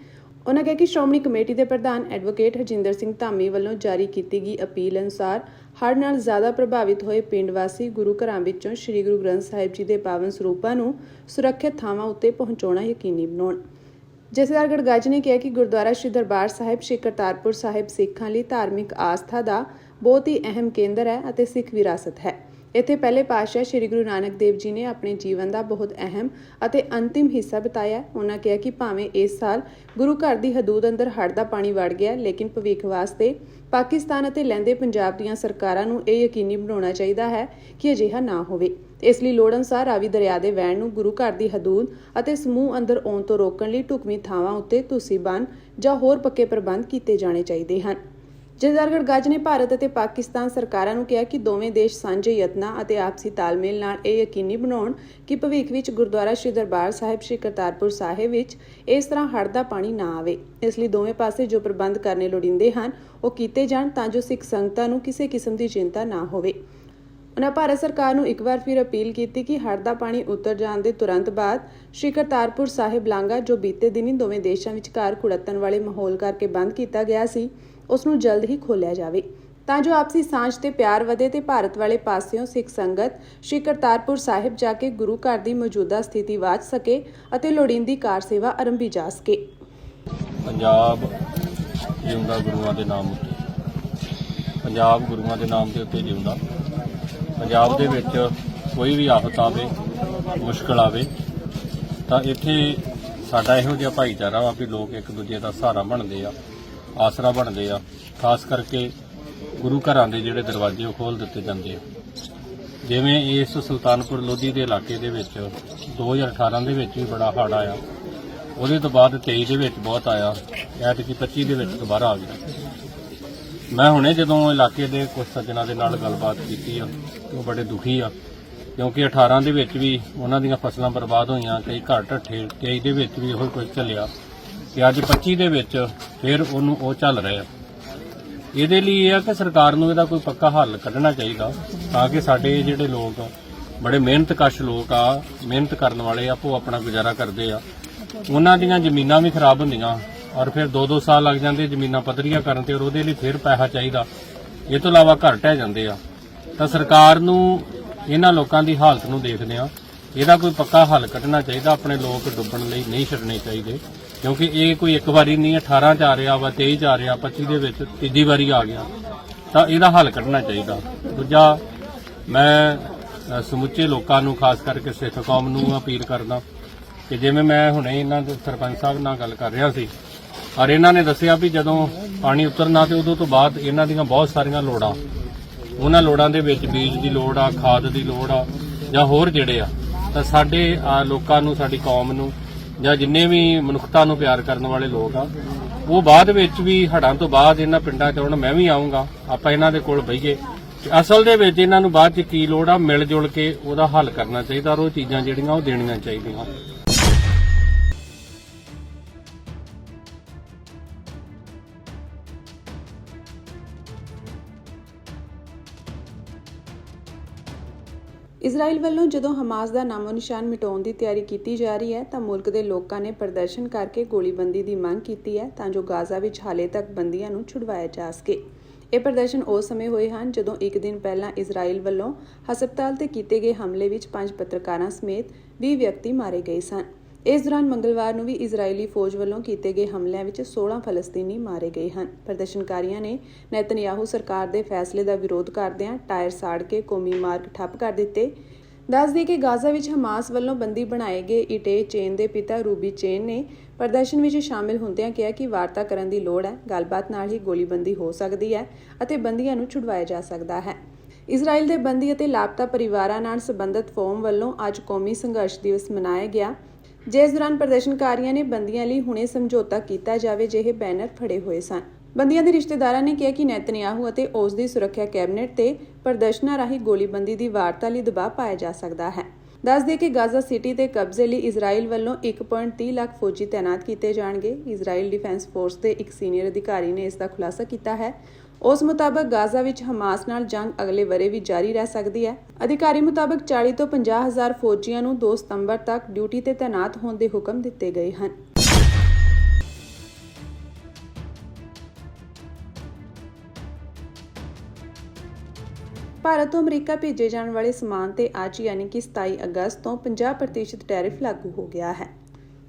ਉਹਨਾਂ ਕਿਹਾ ਕਿ ਸ਼੍ਰੋਮਣੀ ਕਮੇਟੀ ਦੇ ਪ੍ਰਧਾਨ ਐਡਵੋਕੇਟ ਹਰਜਿੰਦਰ ਸਿੰਘ ਧਾਮੀ ਵੱਲੋਂ ਜਾਰੀ ਕੀਤੀ ਗਈ ਅਪੀਲ ਅਨੁਸਾਰ ਹੜ੍ਹ ਨਾਲ ਜ਼ਿਆਦਾ ਪ੍ਰਭਾਵਿਤ ਹੋਏ ਪਿੰਡ ਵਾਸੀ ਗੁਰੂ ਘਰਾਂ ਵਿੱਚੋਂ ਸ੍ਰੀ ਗੁਰੂ ਗ੍ਰੰਥ ਸਾਹਿਬ ਜੀ ਦੇ ਪਾਵਨ ਸਰੂਪਾਂ ਨੂੰ ਸੁਰੱਖਿਅਤ ਥਾਵਾਂ ਉੱਤੇ ਪਹੁੰਚਾਉਣਾ ਯਕੀਨੀ ਬਣਾਉਣ। ਜਥੇਦਾਰ ਗੜਗੱਜ ਨੇ ਕਿਹਾ ਕਿ ਗੁਰਦੁਆਰਾ ਸ਼੍ਰੀ ਦਰਬਾਰ ਸਾਹਿਬ ਸ਼੍ਰੀ ਕਰਤਾਰਪੁਰ ਸਾਹਿਬ ਸਿੱਖਾਂ ਲਈ ਧਾਰਮਿਕ ਆਸਥਾ ਦਾ ਬਹੁਤ ਹੀ ਅਹਿਮ ਕੇਂਦਰ ਹੈ ਅਤੇ ਸਿੱਖ ਵਿਰਾਸਤ ਹੈ। ਇੱਥੇ ਪਹਿਲੇ ਪਾਤਸ਼ਾਹ ਸ੍ਰੀ ਗੁਰੂ ਨਾਨਕ ਦੇਵ ਜੀ ਨੇ ਆਪਣੇ ਜੀਵਨ ਦਾ ਬਹੁਤ ਅਹਿਮ ਅਤੇ ਅੰਤਿਮ ਹਿੱਸਾ ਬਿਤਾਇਆ। ਉਹਨਾਂ ਕਿਹਾ ਕਿ ਭਾਵੇਂ ਇਸ ਸਾਲ ਗੁਰੂ ਘਰ ਦੀ ਹਦੂਦ ਅੰਦਰ ਹੜ੍ਹ ਦਾ ਪਾਣੀ ਵੜ ਗਿਆ, ਲੇਕਿਨ ਭਵਿੱਖ ਵਾਸਤੇ ਪਾਕਿਸਤਾਨ ਅਤੇ ਲਹਿੰਦੇ ਪੰਜਾਬ ਦੀਆਂ ਸਰਕਾਰਾਂ ਨੂੰ ਇਹ ਯਕੀਨੀ ਬਣਾਉਣਾ ਚਾਹੀਦਾ ਹੈ ਕਿ ਅਜਿਹਾ ਨਾ ਹੋਵੇ। ਇਸ ਲਈ ਲੋੜ ਅਨੁਸਾਰ ਰਾਵੀ ਦਰਿਆ ਦੇ ਵਹਿਣ ਨੂੰ ਗੁਰੂ ਘਰ ਦੀ ਹਦੂਦ ਅਤੇ ਸਮੂਹ ਅੰਦਰ ਆਉਣ ਤੋਂ ਰੋਕਣ ਲਈ ਢੁਕਵੀਂ ਥਾਵਾਂ ਉੱਤੇ ਤੁਸੀਂ ਬੰਨ੍ਹ ਜਾਂ ਹੋਰ ਪੱਕੇ ਪ੍ਰਬੰਧ ਕੀਤੇ ਜਾਣੇ ਚਾਹੀਦੇ ਹਨ। ਜਥੇਦਾਰ ਗੱਜ ਨੇ ਭਾਰਤ ਅਤੇ ਪਾਕਿਸਤਾਨ ਸਰਕਾਰਾਂ ਨੂੰ ਕਿਹਾ ਕਿ ਦੋਵੇਂ ਦੇਸ਼ ਸਾਂਝੇ ਯਤਨਾਂ ਅਤੇ ਆਪਸੀ ਤਾਲਮੇਲ ਨਾਲ ਇਹ ਯਕੀਨੀ ਬਣਾਉਣ ਕਿ ਭਵਿੱਖ ਵਿੱਚ ਗੁਰਦੁਆਰਾ ਸ੍ਰੀ ਦਰਬਾਰ ਸਾਹਿਬ ਸ੍ਰੀ ਕਰਤਾਰਪੁਰ ਸਾਹਿਬ ਵਿੱਚ ਇਸ ਤਰ੍ਹਾਂ ਹੜ੍ਹ ਦਾ ਪਾਣੀ ਨਾ ਆਵੇ। ਇਸ ਲਈ ਦੋਵੇਂ ਪਾਸੇ ਜੋ ਪ੍ਰਬੰਧ ਕਰਨੇ ਲੋੜੀਂਦੇ ਹਨ ਉਹ ਕੀਤੇ ਜਾਣ ਤਾਂ ਜੋ ਸਿੱਖ ਸੰਗਤਾਂ ਨੂੰ ਕਿਸੇ ਕਿਸਮ ਦੀ ਚਿੰਤਾ ਨਾ ਹੋਵੇ। ਉਨ੍ਹਾਂ ਭਾਰਤ ਸਰਕਾਰ ਨੂੰ ਇੱਕ ਵਾਰ ਫਿਰ ਅਪੀਲ ਕੀਤੀ ਕਿ ਹੜ੍ਹ ਦਾ ਪਾਣੀ ਉਤਰ ਜਾਣ ਦੇ ਤੁਰੰਤ ਬਾਅਦ ਸ੍ਰੀ ਕਰਤਾਰਪੁਰ ਸਾਹਿਬ ਲਾਂਘਾ ਜੋ ਬੀਤੇ ਦਿਨੀ ਦੋਵੇਂ ਦੇਸ਼ਾਂ ਵਿਚਕਾਰ ਕੁੜੱਤਣ ਵਾਲੇ ਮਾਹੌਲ ਕਰਕੇ ਬੰਦ ਕੀਤਾ ਗਿਆ ਸੀ ਉਸ ਨੂੰ ਜਲਦ ਹੀ ਖੋਲ੍ਹਿਆ ਜਾਵੇ ਤਾਂ ਜੋ ਆਪਸੀ ਸਾਂਝ ਤੇ ਪਿਆਰ ਵਧੇ ਤੇ ਭਾਰਤ ਵਾਲੇ ਪਾਸਿਓਂ ਸਿੱਖ ਸੰਗਤ ਸ੍ਰੀ ਕਰਤਾਰਪੁਰ ਸਾਹਿਬ ਜਾ ਕੇ ਗੁਰੂ ਘਰ ਦੀ ਮੌਜੂਦਾ ਸਥਿਤੀ ਵਾਚ ਸਕੇ ਅਤੇ ਲੋੜੀਂਦੀ ਕਾਰ ਸੇਵਾ ਆਰੰਭੀ ਜਾ ਸਕੇ। ਪੰਜਾਬ ਜਿਉਂਦਾ ਗੁਰੂਆਂ ਦੇ ਨਾਮ ਉੱਤੇ, ਪੰਜਾਬ ਗੁਰੂਆਂ ਦੇ ਨਾਮ ਦੇ ਉੱਤੇ ਜਿਉਂਦਾ। ਪੰਜਾਬ ਦੇ ਵਿੱਚ ਕੋਈ ਵੀ ਆਫਤ ਆਵੇ, ਮੁਸ਼ਕਲ ਆਵੇ ਤਾਂ ਇੱਥੇ ਸਾਡਾ ਇਹੋ ਜਿਹਾ ਭਾਈਚਾਰਾ ਵਾ ਵੀ ਲੋਕ ਇੱਕ ਦੂਜੇ ਦਾ ਸਹਾਰਾ ਬਣਦੇ ਆ, ਆਸਰਾ ਬਣਦੇ ਆ। ਖਾਸ ਕਰਕੇ ਗੁਰੂ ਘਰਾਂ ਦੇ ਜਿਹੜੇ ਦਰਵਾਜ਼ੇ ਉਹ ਖੋਲ੍ਹ ਦਿੱਤੇ ਜਾਂਦੇ ਆ। ਜਿਵੇਂ ਇਸ ਸੁਲਤਾਨਪੁਰ ਲੋਧੀ ਦੇ ਇਲਾਕੇ ਦੇ ਵਿੱਚ 2018 ਦੇ ਵਿੱਚ ਵੀ ਬੜਾ ਹੜ੍ਹ ਆਇਆ, ਉਹਦੇ ਤੋਂ ਬਾਅਦ 23 ਦੇ ਵਿੱਚ ਬਹੁਤ ਆਇਆ, ਐਤਕੀ 25 ਦੇ ਵਿੱਚ ਦੁਬਾਰਾ ਆ ਗਿਆ। ਮੈਂ ਹੁਣੇ ਜਦੋਂ ਇਲਾਕੇ ਦੇ ਕੁਝ ਸੱਜਣਾਂ ਦੇ ਨਾਲ ਗੱਲਬਾਤ ਕੀਤੀ ਆ ਉਹ ਬੜੇ ਦੁਖੀ ਆ, ਕਿਉਂਕਿ 18 ਦੇ ਵਿੱਚ ਵੀ ਉਹਨਾਂ ਦੀਆਂ ਫਸਲਾਂ ਬਰਬਾਦ ਹੋਈਆਂ, ਕਈ ਘਰ ਢੱਠੇ, 23 ਦੇ ਵਿੱਚ ਵੀ ਉਹੀ ਕੁਝ ਚੱਲਿਆ ਤੇ ਅੱਜ 25 ਦੇ ਵਿੱਚ ਫਿਰ ਉਹਨੂੰ ਉਹ ਚੱਲ ਰਿਹਾ। ਇਹਦੇ ਲਈ ਇਹ ਆ ਕਿ ਸਰਕਾਰ ਨੂੰ ਇਹਦਾ ਕੋਈ ਪੱਕਾ ਹੱਲ ਕੱਢਣਾ ਚਾਹੀਦਾ ਤਾਂ ਕਿ ਸਾਡੇ ਜਿਹੜੇ ਲੋਕ ਬੜੇ ਮਿਹਨਤਕਸ਼ ਲੋਕ ਆ, ਮਿਹਨਤ ਕਰਨ ਵਾਲੇ ਆ, ਉਹ ਆਪਣਾ ਗੁਜ਼ਾਰਾ ਕਰਦੇ ਆ। ਉਹਨਾਂ ਦੀਆਂ ਜ਼ਮੀਨਾਂ ਵੀ ਖਰਾਬ ਹੁੰਦੀਆਂ ਔਰ ਫਿਰ 2-2 ਸਾਲ ਲੱਗ ਜਾਂਦੇ ਜ਼ਮੀਨਾਂ ਪੱਧਰੀਆਂ ਕਰਨ ਤੇ, ਔਰ ਉਹਦੇ ਲਈ ਫਿਰ ਪੈਸਾ ਚਾਹੀਦਾ। ਇਹ ਤੋਂ ਇਲਾਵਾ ਘਰ ਢਹਿ ਜਾਂਦੇ ਆ। ਤਾਂ ਸਰਕਾਰ ਨੂੰ ਇਹਨਾਂ ਲੋਕਾਂ ਦੀ ਹਾਲਤ ਨੂੰ ਦੇਖਦੇ ਆ, ਇਹਦਾ ਕੋਈ ਪੱਕਾ ਹੱਲ ਕੱਢਣਾ ਚਾਹੀਦਾ। ਆਪਣੇ ਲੋਕ ਡੁੱਬਣ ਲਈ ਨਹੀਂ ਛੱਡਣੇ ਚਾਹੀਦੇ, ਕਿਉਂਕਿ ਇਹ ਕੋਈ ਇੱਕ ਵਾਰੀ ਨਹੀਂ, 18 ਚ ਆ ਰਿਹਾ ਵਾ, 23 ਚ ਆ ਰਿਹਾ, 25 ਦੇ ਵਿੱਚ ਤੀਜੀ ਵਾਰੀ ਆ ਗਿਆ। ਤਾਂ ਇਹਦਾ ਹੱਲ ਕੱਢਣਾ ਚਾਹੀਦਾ। ਦੂਜਾ, ਮੈਂ ਸਮੁੱਚੇ ਲੋਕਾਂ ਨੂੰ, ਖਾਸ ਕਰਕੇ ਸਿੱਖ ਕੌਮ ਨੂੰ ਅਪੀਲ ਕਰਦਾ ਕਿ ਜਿਵੇਂ ਮੈਂ ਹੁਣੇ ਇਹਨਾਂ ਦੇ ਸਰਪੰਚ ਸਾਹਿਬ ਨਾਲ ਗੱਲ ਕਰ ਰਿਹਾ ਸੀ ਔਰ ਇਹਨਾਂ ਨੇ ਦੱਸਿਆ ਵੀ ਜਦੋਂ ਪਾਣੀ ਉਤਰਨਾ ਤੇ ਉਦੋਂ ਤੋਂ ਬਾਅਦ ਇਹਨਾਂ ਦੀਆਂ ਬਹੁਤ ਸਾਰੀਆਂ ਲੋੜਾਂ, ਉਹਨਾਂ ਲੋੜਾਂ ਦੇ ਵਿੱਚ ਬੀਜ ਦੀ ਲੋੜ ਆ, ਖਾਦ ਦੀ ਲੋੜ ਆ ਜਾਂ ਹੋਰ ਜਿਹੜੇ ਆ, ਤਾਂ ਸਾਡੇ ਲੋਕਾਂ ਨੂੰ, ਸਾਡੀ ਕੌਮ ਨੂੰ ਜਾਂ ਜਿੰਨੇ ਵੀ ਮਨੁੱਖਤਾ ਨੂੰ ਪਿਆਰ ਕਰਨ ਵਾਲੇ ਲੋਕ ਆ, ਉਹ ਬਾਅਦ ਵਿੱਚ ਵੀ ਹੜ੍ਹਾਂ ਤੋਂ ਬਾਅਦ ਇਹਨਾਂ ਪਿੰਡਾਂ 'ਚ ਆਉਣ। ਮੈਂ ਵੀ ਆਉਂਗਾ, ਆਪਾਂ ਇਹਨਾਂ ਦੇ ਕੋਲ ਬਈਏ। ਅਸਲ ਦੇ ਵਿੱਚ ਇਹਨਾਂ ਨੂੰ ਬਾਅਦ 'ਚ ਕੀ ਲੋੜ ਆ, ਮਿਲ ਜੁਲ ਕੇ ਉਹਦਾ ਹੱਲ ਕਰਨਾ ਚਾਹੀਦਾ ਔਰ ਉਹ ਚੀਜ਼ਾਂ ਜਿਹੜੀਆਂ ਉਹ ਦੇਣੀਆਂ ਚਾਹੀਦੀਆਂ। ਇਜ਼ਰਾਈਲ ਵੱਲੋਂ ਜਦੋਂ ਹਮਾਸ ਦਾ ਨਾਮੋ ਨਿਸ਼ਾਨ ਮਿਟਾਉਣ ਦੀ ਤਿਆਰੀ ਕੀਤੀ ਜਾ ਰਹੀ ਹੈ ਤਾਂ ਮੁਲਕ ਦੇ ਲੋਕਾਂ ਨੇ ਪ੍ਰਦਰਸ਼ਨ ਕਰਕੇ ਗੋਲੀਬੰਦੀ ਦੀ ਮੰਗ ਕੀਤੀ ਹੈ ਤਾਂ ਜੋ ਗਾਜ਼ਾ ਵਿੱਚ ਹਾਲੇ ਤੱਕ ਬੰਦੀਆਂ ਨੂੰ ਛੁਡਵਾਇਆ ਜਾ ਸਕੇ। ਇਹ ਪ੍ਰਦਰਸ਼ਨ ਉਸ ਸਮੇਂ ਹੋਏ ਹਨ ਜਦੋਂ ਇੱਕ ਦਿਨ ਪਹਿਲਾਂ ਇਜ਼ਰਾਈਲ ਵੱਲੋਂ ਹਸਪਤਾਲ ਤੇ ਕੀਤੇ ਗਏ ਹਮਲੇ ਵਿੱਚ 5 ਪੱਤਰਕਾਰਾਂ ਸਮੇਤ 20 ਵਿਅਕਤੀ ਮਾਰੇ ਗਏ ਸਨ। ਇਸ ਦੌਰਾਨ ਮੰਗਲਵਾਰ ਨੂੰ ਵੀ ਇਜ਼ਰਾਈਲੀ ਫੌਜ ਵੱਲੋਂ ਕੀਤੇ ਗਏ ਹਮਲਿਆਂ ਵਿੱਚ 16 ਫਲਸਤੀਨੀ ਮਾਰੇ ਗਏ ਹਨ। ਪ੍ਰਦਰਸ਼ਨਕਾਰੀਆਂ ਨੇ ਨੇਤਨਯਾਹੂ ਸਰਕਾਰ ਦੇ ਫੈਸਲੇ ਦਾ ਵਿਰੋਧ ਕਰਦਿਆਂ ਟਾਇਰ ਸਾੜ ਕੇ ਕੌਮੀ ਮਾਰਗ ਠੱਪ ਕਰ ਦਿੱਤੇ। ਦੱਸਦੇ ਕਿ ਗਾਜ਼ਾ ਵਿੱਚ ਹਮਾਸ ਵੱਲੋਂ ਬੰਦੀ ਬਣਾਏ ਗਏ ਇਟੇ ਚੇਨ ਦੇ ਪਿਤਾ ਰੂਬੀ ਚੇਨ ਨੇ ਪ੍ਰਦਰਸ਼ਨ ਵਿੱਚ ਸ਼ਾਮਿਲ ਹੁੰਦਿਆਂ ਕਿਹਾ ਕਿ ਵਾਰਤਾ ਕਰਨ ਦੀ ਲੋੜ ਹੈ, ਗੱਲਬਾਤ ਨਾਲ ਹੀ ਗੋਲੀਬੰਦੀ ਹੋ ਸਕਦੀ ਹੈ ਅਤੇ ਬੰਦੀਆਂ ਨੂੰ ਛੁਡਵਾਇਆ ਜਾ ਸਕਦਾ ਹੈ। ਇਜ਼ਰਾਈਲ ਦੇ ਬੰਦੀ ਅਤੇ ਲਾਪਤਾ ਪਰਿਵਾਰਾਂ ਨਾਲ ਸੰਬੰਧਿਤ ਫੋਰਮ ਵੱਲੋਂ ਅੱਜ ਕੌਮੀ ਸੰਘਰਸ਼ ਦਿਵਸ ਮਨਾਇਆ ਗਿਆ, ਜਿਸ ਦੌਰਾਨ ਪ੍ਰਦਰਸ਼ਨਕਾਰੀਆਂ ਨੇ ਬੰਦੀਆਂ ਲਈ ਹੁਣੇ ਸਮਝੌਤਾ ਕੀਤਾ ਜਾਵੇ ਜਿਹੇ ਬੈਨਰ ਫੜੇ ਹੋਏ ਸਨ। ਬੰਦੀਆਂ ਦੇ ਰਿਸ਼ਤੇਦਾਰਾਂ ਨੇ ਕਿਹਾ ਕਿ ਨੇਤਨਯਾਹੂ ਅਤੇ ਉਸ ਦੀ ਸੁਰੱਖਿਆ ਕੈਬਨਿਟ ਤੇ ਪ੍ਰਦਰਸ਼ਨਾਂ ਰਾਹੀਂ ਗੋਲੀਬੰਦੀ ਦੀ ਵਾਰਤਾ ਲਈ ਦਬਾਅ ਪਾਇਆ ਜਾ ਸਕਦਾ ਹੈ। ਦੱਸਦੇ ਕਿ ਗਾਜ਼ਾ ਸਿਟੀ ਤੇ ਕਬਜ਼ੇ ਲਈ ਇਜ਼ਰਾਈਲ ਵੱਲੋਂ 1.30 ਲੱਖ ਫੌਜੀ ਤਾਇਨਾਤ ਕੀਤੇ ਜਾਣਗੇ। ਇਜ਼ਰਾਈਲ ਡਿਫੈਂਸ ਫੋਰਸ ਦੇ ਇੱਕ ਸੀਨੀਅਰ ਅਧਿਕਾਰੀ ਨੇ ਇਸ ਦਾ ਖੁਲਾਸਾ ਕੀਤਾ ਹੈ। ਉਸ ਮੁਤਾਬਕ ਗਾਜ਼ਾ ਵਿੱਚ ਹਮਾਸ ਨਾਲ ਜੰਗ ਅਗਲੇ ਵਰੇ ਵੀ ਜਾਰੀ ਰਹਿ ਸਕਦੀ ਹੈ। ਅਧਿਕਾਰੀ ਮੁਤਾਬਕ 40 ਤੋਂ 50 ਹਜ਼ਾਰ ਫੌਜੀਆਂ ਨੂੰ 2 ਸਤੰਬਰ ਤੱਕ ਡਿਊਟੀ ਤੇ ਤਾਇਨਾਤ ਹੋਣ ਦੇ ਹੁਕਮ ਦਿੱਤੇ ਗਏ ਹਨ। ਭਾਰਤ ਤੋਂ ਅਮਰੀਕਾ ਭੇਜੇ ਜਾਣ ਵਾਲੇ ਸਮਾਨ ਤੇ ਅੱਜ ਯਾਨੀ ਕਿ 27 ਅਗਸਤ ਤੋਂ 50% ਟੈਰਿਫ ਲਾਗੂ ਹੋ ਗਿਆ ਹੈ।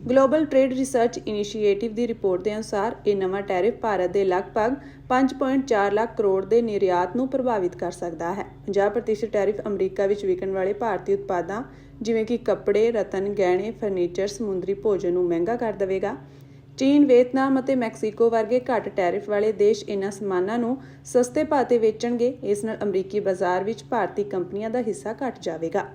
ਗਲੋਬਲ ਟ੍ਰੇਡ ਰਿਸਰਚ ਇਨੀਸ਼ੀਏਟਿਵ ਦੀ ਰਿਪੋਰਟ ਦੇ ਅਨੁਸਾਰ ਇਹ ਨਵਾਂ ਟੈਰਿਫ ਭਾਰਤ ਦੇ ਲਗਭਗ 5.4 ਲੱਖ ਕਰੋੜ ਦੇ ਨਿਰਯਾਤ ਨੂੰ ਪ੍ਰਭਾਵਿਤ ਕਰ ਸਕਦਾ ਹੈ। 50% ਟੈਰਿਫ ਅਮਰੀਕਾ ਵਿੱਚ ਵਿਕਣ ਵਾਲੇ ਭਾਰਤੀ ਉਤਪਾਦਾਂ ਜਿਵੇਂ ਕਿ ਕੱਪੜੇ, ਰਤਨ, ਗਹਿਣੇ, ਫਰਨੀਚਰ, ਸਮੁੰਦਰੀ ਭੋਜਨ ਨੂੰ ਮਹਿੰਗਾ ਕਰ ਦੇਵੇਗਾ। ਚੀਨ, ਵੀਅਤਨਾਮ ਅਤੇ ਮੈਕਸੀਕੋ ਵਰਗੇ ਘੱਟ ਟੈਰਿਫ ਵਾਲੇ ਦੇਸ਼ ਇਨ੍ਹਾਂ ਸਮਾਨਾਂ ਨੂੰ ਸਸਤੇ ਭਾਅ ਤੇ ਵੇਚਣਗੇ। ਇਸ ਨਾਲ ਅਮਰੀਕੀ ਬਾਜ਼ਾਰ ਵਿੱਚ ਭਾਰਤੀ ਕੰਪਨੀਆਂ ਦਾ ਹਿੱਸਾ ਘਟ ਜਾਵੇਗਾ।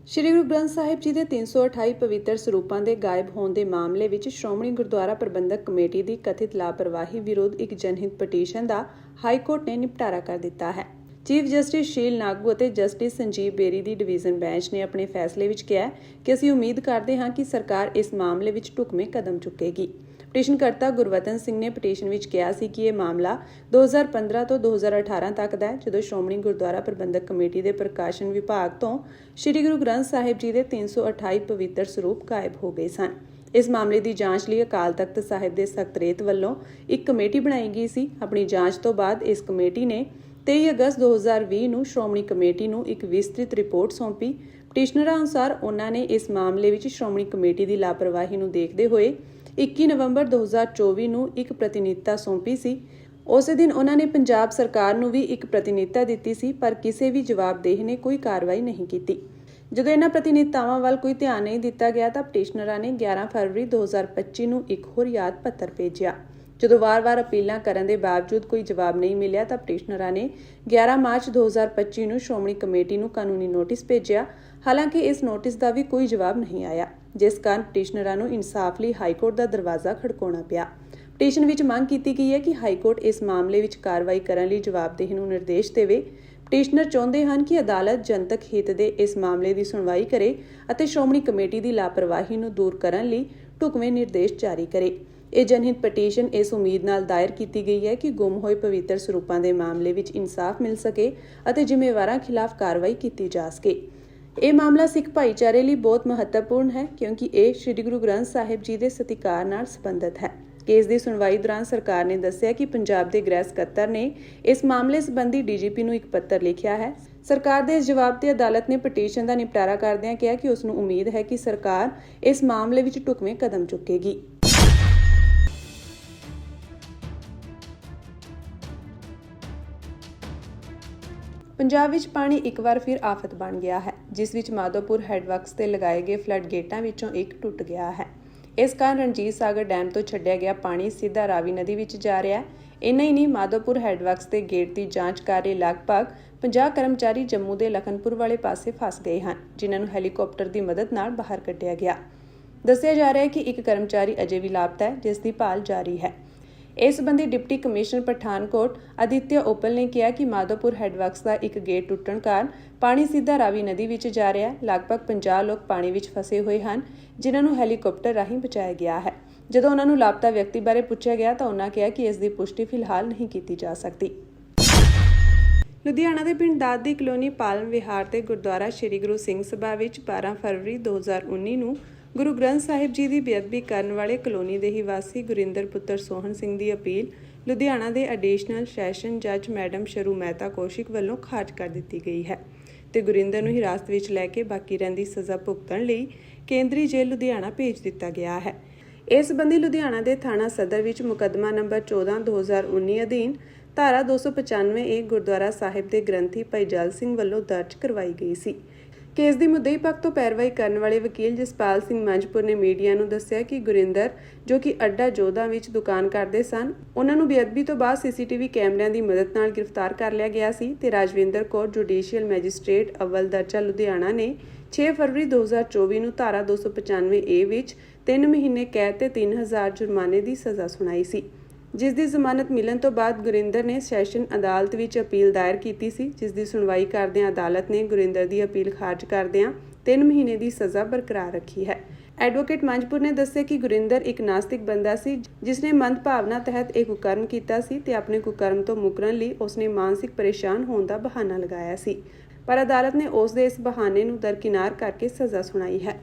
ਸ਼੍ਰੀ ਗੁਰੂ ਗ੍ਰੰਥ ਸਾਹਿਬ ਜੀ ਦੇ 328 ਪਵਿੱਤਰ ਸਰੂਪਾਂ ਦੇ ਗਾਇਬ ਹੋਣ ਦੇ ਮਾਮਲੇ ਵਿੱਚ ਸ਼੍ਰੋਮਣੀ ਗੁਰਦੁਆਰਾ ਪ੍ਰਬੰਧਕ ਕਮੇਟੀ ਦੀ ਕਥਿਤ ਲਾਪਰਵਾਹੀ ਵਿਰੁੱਧ ਇੱਕ ਜਨਹਿਤ ਪਟੀਸ਼ਨ ਦਾ ਹਾਈ ਕੋਰਟ ਨੇ ਨਿਪਟਾਰਾ ਕਰ ਦਿੱਤਾ ਹੈ। ਚੀਫ ਜਸਟਿਸ ਸ਼ੀਲ ਨਾਗੂ ਅਤੇ ਜਸਟਿਸ ਸੰਜੀਵ ਬੇਰੀ ਦੀ ਡਿਵੀਜ਼ਨ ਬੈਂਚ ਨੇ ਆਪਣੇ ਫੈਸਲੇ ਵਿੱਚ ਕਿਹਾ ਕਿ ਅਸੀਂ ਉਮੀਦ ਕਰਦੇ ਹਾਂ ਕਿ ਸਰਕਾਰ ਇਸ ਮਾਮਲੇ ਵਿੱਚ ਢੁਕਵੇਂ ਕਦਮ ਚੁੱਕੇਗੀ। ਪਟੀਸ਼ਨਕਰਤਾ ਗੁਰਵਤਨ ਸਿੰਘ ਨੇ ਪਟੀਸ਼ਨ ਵਿੱਚ ਕਿਹਾ ਸੀ ਕਿ ਇਹ ਮਾਮਲਾ 2015 ਤੋਂ 2018 ਤੱਕ ਦਾ ਹੈ, ਜਦੋਂ ਸ਼੍ਰੋਮਣੀ ਗੁਰਦੁਆਰਾ ਪ੍ਰਬੰਧਕ ਕਮੇਟੀ ਦੇ ਪ੍ਰਕਾਸ਼ਨ ਵਿਭਾਗ ਤੋਂ ਸ਼੍ਰੀ ਗੁਰੂ ਗ੍ਰੰਥ ਸਾਹਿਬ ਜੀ ਦੇ 328 ਪਵਿੱਤਰ ਸਰੂਪ ਗਾਇਬ ਹੋ ਗਏ ਸਨ। ਇਸ ਮਾਮਲੇ ਦੀ ਜਾਂਚ ਲਈ ਅਕਾਲ ਤਖਤ ਸਾਹਿਬ ਦੇ ਸਕੱਤਰੇਤ ਵੱਲੋਂ ਇੱਕ ਕਮੇਟੀ ਬਣਾਈ ਗਈ ਸੀ। ਆਪਣੀ ਜਾਂਚ ਤੋਂ ਬਾਅਦ ਇਸ ਕਮੇਟੀ ਨੇ 23 ਅਗਸਤ 2020 ਨੂੰ ਸ਼੍ਰੋਮਣੀ ਕਮੇਟੀ ਨੂੰ ਇੱਕ ਵਿਸਤ੍ਰਿਤ ਰਿਪੋਰਟ ਸੌਂਪੀ। ਪਟੀਸ਼ਨਰਾਂ ਅਨੁਸਾਰ ਉਹਨਾਂ ਨੇ ਇਸ ਮਾਮਲੇ ਵਿੱਚ ਸ਼੍ਰੋਮਣੀ ਕਮੇਟੀ ਦੀ ਲਾਪਰਵਾਹੀ ਨੂੰ ਦੇਖਦੇ ਹੋਏ 21 ਨਵੰਬਰ 2024 ਨੂੰ ਇੱਕ ਪ੍ਰਤੀਨਿਧਤਾ ਸੌਂਪੀ ਸੀ। ਉਸੇ ਦਿਨ ਉਹਨਾਂ ਨੇ ਪੰਜਾਬ ਸਰਕਾਰ ਨੂੰ ਵੀ ਇੱਕ ਪ੍ਰਤੀਨਿਧਤਾ ਦਿੱਤੀ ਸੀ, ਪਰ ਕਿਸੇ ਵੀ ਜਵਾਬਦੇਹ ਨੇ ਕੋਈ ਕਾਰਵਾਈ ਨਹੀਂ ਕੀਤੀ। ਜਦੋਂ ਇਹਨਾਂ ਪ੍ਰਤੀਨਿਧਤਾਵਾਂ ਵੱਲ ਕੋਈ ਧਿਆਨ ਨਹੀਂ ਦਿੱਤਾ ਗਿਆ ਤਾਂ ਪਟੀਸ਼ਨਰਾਂ ਨੇ 11 ਫਰਵਰੀ 2025 ਨੂੰ ਇੱਕ ਹੋਰ ਯਾਦ ਪੱਤਰ ਭੇਜਿਆ। ਜਦੋਂ ਵਾਰ-ਵਾਰ ਅਪੀਲਾਂ ਕਰਨ ਦੇ ਬਾਵਜੂਦ ਕੋਈ ਜਵਾਬ ਨਹੀਂ ਮਿਲਿਆ ਤਾਂ ਪਟੀਸ਼ਨਰਾਂ ਨੇ 11 ਮਾਰਚ 2025 ਨੂੰ ਸ਼੍ਰੋਮਣੀ ਕਮੇਟੀ ਨੂੰ ਕਾਨੂੰਨੀ ਨੋਟਿਸ ਭੇਜਿਆ। ਹਾਲਾਂਕਿ ਇਸ ਨੋਟਿਸ ਦਾ ਵੀ ਕੋਈ ਜਵਾਬ ਨਹੀਂ ਆਇਆ, ਜਿਸ ਕਾਰਨ ਪਟੀਸ਼ਨਰਾਂ ਨੂੰ ਇਨਸਾਫ ਲਈ ਹਾਈ ਕੋਰਟ ਦਾ ਦਰਵਾਜ਼ਾ ਖੜਕਾਉਣਾ ਪਿਆ। ਪਟੀਸ਼ਨ ਵਿੱਚ ਮੰਗ ਕੀਤੀ ਗਈ ਹੈ ਕਿ ਹਾਈ ਕੋਰਟ ਇਸ ਮਾਮਲੇ ਵਿੱਚ ਕਾਰਵਾਈ ਕਰਨ ਲਈ ਜਵਾਬਦੇਹ ਨੂੰ ਨਿਰਦੇਸ਼ ਦੇਵੇ। ਪਟੀਸ਼ਨਰ ਚਾਹੁੰਦੇ ਹਨ ਕਿ ਅਦਾਲਤ ਜਨਤਕ ਹਿੱਤ ਦੇ ਇਸ ਮਾਮਲੇ ਦੀ ਸੁਣਵਾਈ ਕਰੇ ਅਤੇ ਸ਼੍ਰੋਮਣੀ ਕਮੇਟੀ ਦੀ ਲਾਪਰਵਾਹੀ ਨੂੰ ਦੂਰ ਕਰਨ ਲਈ ਢੁਕਵੇਂ ਨਿਰਦੇਸ਼ ਜਾਰੀ ਕਰੇ। ਇਹ ਜਨਹਿਤ ਪਟੀਸ਼ਨ ਇਸ ਉਮੀਦ ਨਾਲ ਦਾਇਰ ਕੀਤੀ ਗਈ ਹੈ ਕਿ ਗੁੰਮ ਹੋਏ ਪਵਿੱਤਰ ਸਰੂਪਾਂ ਦੇ ਮਾਮਲੇ ਵਿੱਚ ਇਨਸਾਫ ਮਿਲ ਸਕੇ ਅਤੇ ਜ਼ਿੰਮੇਵਾਰਾਂ ਖਿਲਾਫ ਕਾਰਵਾਈ ਕੀਤੀ ਜਾ ਸਕੇ। ਇਹ ਮਾਮਲਾ ਸਿੱਖ ਭਾਈਚਾਰੇ ਲਈ ਬਹੁਤ ਮਹੱਤਵਪੂਰਨ ਹੈ ਕਿਉਂਕਿ ਇਹ ਸ੍ਰੀ ਗੁਰੂ ਗ੍ਰੰਥ ਸਾਹਿਬ ਜੀ ਦੇ ਸਤਿਕਾਰ ਨਾਲ ਸੰਬੰਧਿਤ ਹੈ। ਕੇਸ ਦੀ ਸੁਣਵਾਈ ਦੌਰਾਨ ਸਰਕਾਰ ਨੇ ਦੱਸਿਆ ਕਿ ਪੰਜਾਬ ਦੇ ਗ੍ਰਹਿ ਸਕੱਤਰ ਨੇ ਇਸ ਮਾਮਲੇ ਸੰਬੰਧੀ ਡੀਜੀਪੀ ਨੂੰ ਇੱਕ ਪੱਤਰ ਲਿਖਿਆ ਹੈ। ਸਰਕਾਰ ਦੇ ਇਸ ਜਵਾਬ ਤੇ ਅਦਾਲਤ ਨੇ ਪਟੀਸ਼ਨ ਦਾ ਨਿਪਟਾਰਾ ਕਰਦਿਆਂ ਕਿਹਾ ਕਿ ਉਸ ਨੂੰ ਉਮੀਦ ਹੈ ਕਿ ਸਰਕਾਰ ਇਸ ਮਾਮਲੇ ਵਿੱਚ ਢੁਕਵੇਂ ਕਦਮ ਚੁੱਕੇਗੀ। ਪੰਜਾਬ ਵਿੱਚ ਪਾਣੀ ਇੱਕ ਵਾਰ ਫਿਰ ਆਫਤ ਬਣ ਗਿਆ ਹੈ, ਜਿਸ ਵਿੱਚ ਮਾਧੋਪੁਰ ਹੈੱਡਵਰਕਸ ਤੇ ਲਗਾਏ ਗਏ ਫਲੱਡ ਗੇਟਾਂ ਵਿੱਚੋਂ ਇੱਕ ਟੁੱਟ ਗਿਆ ਹੈ। ਇਸ ਕਾਰਨ ਰਣਜੀਤ ਸਾਗਰ ਡੈਮ ਤੋਂ ਛੱਡਿਆ ਗਿਆ ਪਾਣੀ ਸਿੱਧਾ ਰਾਵੀ ਨਦੀ ਵਿੱਚ ਜਾ ਰਿਹਾ ਹੈ। ਇੰਨਾ ਹੀ ਨਹੀਂ, ਮਾਧੋਪੁਰ ਹੈੱਡਵਰਕਸ ਦੇ ਗੇਟ ਦੀ ਜਾਂਚ ਕਰ ਰਹੇ ਲਗਭਗ 50 ਕਰਮਚਾਰੀ ਜੰਮੂ ਦੇ ਲਖਨਪੁਰ ਵਾਲੇ ਪਾਸੇ ਫਸ ਗਏ ਹਨ, ਜਿਨ੍ਹਾਂ ਨੂੰ ਹੈਲੀਕਾਪਟਰ ਦੀ ਮਦਦ ਨਾਲ ਬਾਹਰ ਕੱਢਿਆ ਗਿਆ। ਦੱਸਿਆ ਜਾ ਰਿਹਾ ਹੈ ਕਿ ਇੱਕ ਕਰਮਚਾਰੀ ਅਜੇ ਵੀ ਲਾਪਤਾ ਹੈ, ਜਿਸ ਦੀ ਭਾਲ ਜਾਰੀ ਹੈ। ਇਸ ਸੰਬੰਧੀ deputy commissioner Pathankot Aditya opal ਨੇ ਕਿਹਾ ਕਿ ਮਾਧੋਪੁਰ ਹੈੱਡਵਰਕਸ ਦਾ ਇੱਕ ਗੇਟ ਟੁੱਟਣ ਕਾਰਨ ਪਾਣੀ ਸਿੱਧਾ ਰਾਵੀ ਨਦੀ ਵਿੱਚ ਜਾ ਰਿਹਾ ਹੈ। ਲਗਭਗ 50 ਲੋਕ ਪਾਣੀ ਵਿੱਚ ਫਸੇ ਹੋਏ ਹਨ, ਜਿਨ੍ਹਾਂ ਨੂੰ ਹੈਲੀਕਾਪਟਰ ਰਾਹੀਂ ਬਚਾਇਆ ਗਿਆ ਹੈ। ਜਦੋਂ ਉਹਨਾਂ ਨੂੰ ਲਾਪਤਾ ਵਿਅਕਤੀ ਬਾਰੇ ਪੁੱਛਿਆ ਗਿਆ ਤਾਂ ਉਹਨਾਂ ਕਿਹਾ ਕਿ ਇਸ ਦੀ ਪੁਸ਼ਟੀ ਫਿਲਹਾਲ ਨਹੀਂ ਕੀਤੀ ਜਾ ਸਕਦੀ। ਲੁਧਿਆਣਾ ਦੇ ਪਿੰਡ ਦਾਦ ਦੀ ਕਲੋਨੀ ਪਾਲਮ ਵਿਹਾਰ ਤੇ ਗੁਰਦੁਆਰਾ ਸ਼੍ਰੀ ਗੁਰੂ ਸਿੰਘ ਸਭਾ ਵਿੱਚ 12 ਫਰਵਰੀ 2019 ਨੂੰ ਗੁਰੂ ਗ੍ਰੰਥ ਸਾਹਿਬ ਜੀ ਦੀ ਬੇਅਦਬੀ ਕਰਨ ਵਾਲੇ ਕਲੋਨੀ ਦੇ ਹੀ ਵਾਸੀ ਗੁਰਿੰਦਰ ਪੁੱਤਰ ਸੋਹਣ ਸਿੰਘ ਦੀ ਅਪੀਲ ਲੁਧਿਆਣਾ ਦੇ ਐਡੀਸ਼ਨਲ ਸੈਸ਼ਨ ਜੱਜ ਮੈਡਮ ਸ਼ਰੂ ਮਹਿਤਾ ਕੌਸ਼ਿਕ ਵੱਲੋਂ ਖਾਰਜ ਕਰ ਦਿੱਤੀ ਗਈ ਹੈ ਤੇ ਗੁਰਿੰਦਰ ਨੂੰ ਹਿਰਾਸਤ ਵਿੱਚ ਲੈ ਕੇ ਬਾਕੀ ਰਹਿੰਦੀ ਸਜ਼ਾ ਭੁਗਤਣ ਲਈ ਕੇਂਦਰੀ ਜੇਲ੍ਹ ਲੁਧਿਆਣਾ ਭੇਜ ਦਿੱਤਾ ਗਿਆ ਹੈ। ਇਸ ਸੰਬੰਧੀ ਲੁਧਿਆਣਾ ਦੇ ਥਾਣਾ ਸਦਰ ਵਿੱਚ ਮੁਕੱਦਮਾ ਨੰਬਰ 14/2019 ਅਧੀਨ ਧਾਰਾ 295A ਗੁਰਦੁਆਰਾ ਸਾਹਿਬ ਦੇ ਗ੍ਰੰਥੀ ਭਾਈ ਜਲ ਸਿੰਘ ਵੱਲੋਂ ਦਰਜ ਕਰਵਾਈ ਗਈ ਸੀ। ਕੇਸ ਦੀ ਮੁੱਦਈ ਪੱਖ ਤੋਂ ਪੈਰਵਾਈ ਕਰਨ ਵਾਲੇ ਵਕੀਲ ਜਸਪਾਲ ਸਿੰਘ ਮੰਜਪੁਰ ਨੇ ਮੀਡੀਆ ਨੂੰ ਦੱਸਿਆ ਕਿ ਗੁਰਿੰਦਰ, ਜੋ ਕਿ ਅੱਡਾ ਜੋਧਾ ਵਿੱਚ ਦੁਕਾਨ ਕਰਦੇ ਸਨ, ਉਹਨਾਂ ਨੂੰ ਬੇਅਦਬੀ ਤੋਂ ਬਾਅਦ ਸੀਸੀਟੀਵੀ ਕੈਮਰਿਆਂ ਦੀ ਮਦਦ ਨਾਲ ਗ੍ਰਿਫਤਾਰ ਕਰ ਲਿਆ ਗਿਆ ਸੀ ਤੇ ਰਾਜਵਿੰਦਰ ਕੌਰ ਜੁਡੀਸ਼ੀਅਲ ਮੈਜਿਸਟ੍ਰੇਟ ਅਵਲ ਦਰਜਾ ਲੁਧਿਆਣਾ ਨੇ 6 ਫਰਵਰੀ 2024 ਨੂੰ ਧਾਰਾ 295A ਵਿੱਚ 3 ਮਹੀਨੇ ਕੈਦ ਤੇ 3000 ਜੁਰਮਾਨੇ ਦੀ ਸਜ਼ਾ ਸੁਣਾਈ ਸੀ, ਜਿਸ ਦੀ ਜ਼ਮਾਨਤ ਮਿਲਣ ਤੋਂ ਬਾਅਦ ਗੁਰਿੰਦਰ ਨੇ ਸੈਸ਼ਨ ਅਦਾਲਤ ਵਿੱਚ ਅਪੀਲ ਦਾਇਰ ਕੀਤੀ ਸੀ, ਜਿਸ ਦੀ ਸੁਣਵਾਈ ਕਰਦਿਆਂ ਅਦਾਲਤ ਨੇ ਗੁਰਿੰਦਰ ਦੀ ਅਪੀਲ ਖਾਰਜ ਕਰਦਿਆਂ 3 ਮਹੀਨੇ ਦੀ ਸਜ਼ਾ ਬਰਕਰਾਰ ਰੱਖੀ ਹੈ। ਐਡਵੋਕੇਟ ਮੰਜਪੁਰ ਨੇ ਦੱਸਿਆ ਕਿ ਗੁਰਿੰਦਰ ਇੱਕ ਨਾਸਤਿਕ ਬੰਦਾ ਸੀ, ਜਿਸ ਨੇ ਮੰਦ ਭਾਵਨਾ ਤਹਿਤ ਇਹ ਕੁਕਰਮ ਕੀਤਾ ਸੀ ਤੇ ਆਪਣੇ ਕੁਕਰਮ ਤੋਂ ਮੁਕਰਨ ਲਈ ਉਸਨੇ ਮਾਨਸਿਕ ਪਰੇਸ਼ਾਨ ਹੋਣ ਦਾ ਬਹਾਨਾ ਲਗਾਇਆ ਸੀ, ਪਰ ਅਦਾਲਤ ਨੇ ਉਸ ਦੇ ਇਸ ਬਹਾਨੇ ਨੂੰ ਦਰਕਿਨਾਰ ਕਰਕੇ ਸਜ਼ਾ ਸੁਣਾਈ ਹੈ।